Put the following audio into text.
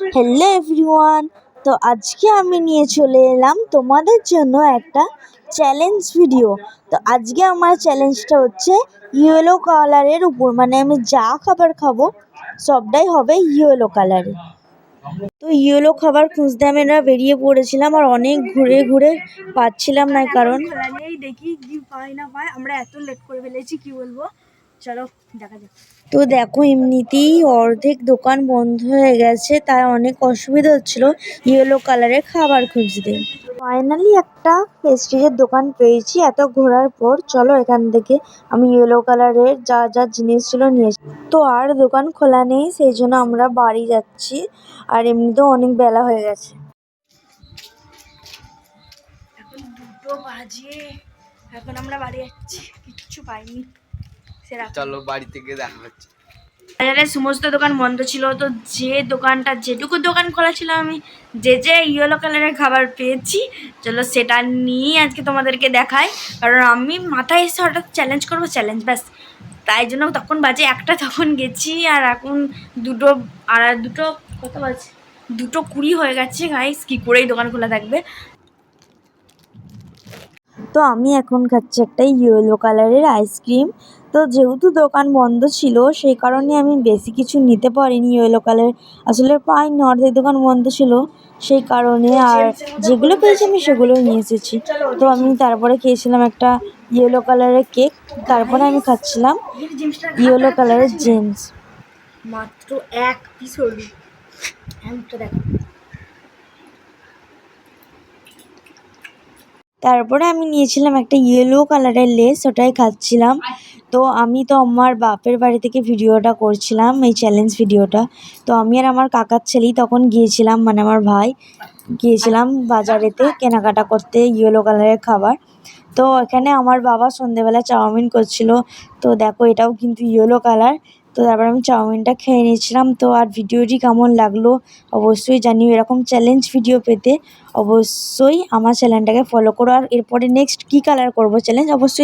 Hello everyone, তো আজকে আমি নিয়ে চলে এলাম তোমাদের জন্য একটা চ্যালেঞ্জ ভিডিও। তো আজকে আমার চ্যালেঞ্জটা হচ্ছে ইয়েলো কালারের উপর, মানে আমি যা খাবার খাবো সবটাই হবে ইয়েলো কালারের। তো ইয়েলো খাবার খুঁজতে আমরা বেরিয়ে পড়েছিলাম, আর অনেক ঘুরে ঘুরে পাচ্ছিলাম না, কারণ দেখি কি পাই না পাই। আমরা এত লেট করে ফেলেছি, কি বলবো, চলো দেখা যাক। তো দেখো, এমনিতেই অর্ধেক দোকান বন্ধ হয়ে গেছে, তাই অনেক অসুবিধা হচ্ছিল ইয়েলো কালারের খাবার খুঁজতে। ফাইনালি একটা পেস্ট্রিজের দোকান পেয়েছি এত ঘোরার পর। চলো এখান থেকে আমি ইয়েলো কালারের যা যা জিনিস ছিল নিয়েছি। তো আর দোকান খোলা নেই, সেই জন্য আমরা বাড়ি যাচ্ছি, আর এমনিতেও অনেক বেলা হয়ে গেছে। এখন 2টো বাজে, এখন আমরা বাড়ি যাচ্ছি, কিচ্ছু পাইনি। চলো বাড়ি থেকে দেখা হচ্ছে। বাজারের সমস্ত দোকান বন্ধ ছিল, তো যে দোকানটা যেটুকু দোকান খোলা ছিল আমি যে ইয়েলো কালারের খাবার পেয়েছি, চলো সেটা নিয়ে আজকে তোমাদেরকে দেখাই। কারণ আমি মাথায় এসে হঠাৎ চ্যালেঞ্জ করবো, চ্যালেঞ্জ ব্যাস, তাই জন্য তখন বাজে 1টা, তখন গেছি, আর এখন 2টো, আর 2টো কত বাজে, 2:20 হয়ে গেছে। গাইস, কী করেই দোকান খোলা থাকবে। তো আমি এখন খাচ্ছি একটা ইয়েলো কালারের আইসক্রিম। তো যেহেতু দোকান বন্ধ ছিল, সেই কারণে আমি বেশি কিছু নিতে পারিনি। ইয়েলো কালার আসলে পাইনি, অর্ধেক দোকান বন্ধ ছিল, সেই কারণে। আর যেগুলো পেয়েছি আমি সেগুলোই নিয়ে এসেছি। তো আমি তারপরে খেয়েছিলাম একটা ইয়েলো কালারের কেক, তারপরে আমি খাচ্ছিলাম ইয়েলো কালারের জেমস। মাত্র 1 পিস হলুদ, দেখো। তারপরে আমি নিয়েছিলাম একটা ইয়েলো কালারের লেস, ওটাই খাচ্ছিলাম। তো আমি তো আমার বাপের বাড়ি থেকে ভিডিওটা করছিলাম, এই চ্যালেঞ্জ ভিডিওটা। তো আমি আর আমার কাকার ছেলেই তখন গিয়েছিলাম, মানে আমার ভাই গিয়েছিলাম বাজারেতে কেনাকাটা করতে ইয়েলো কালারের খাবার। তো এখানে আমার বাবা সন্ধেবেলা চাউমিন করছিল। তো দেখো, এটাও কিন্তু ইয়েলো কালার। তো তারপর আমি চাউমিনটা খেয়ে নিয়েছিলাম। তো আর ভিডিওটি কেমন লাগলো অবশ্যই জানিও। এরকম চ্যালেঞ্জ ভিডিও পেতে অবশ্যই আমার চ্যানেলটাকে ফলো করো। আর এরপরে নেক্সট কী কালার করবো চ্যালেঞ্জ অবশ্যই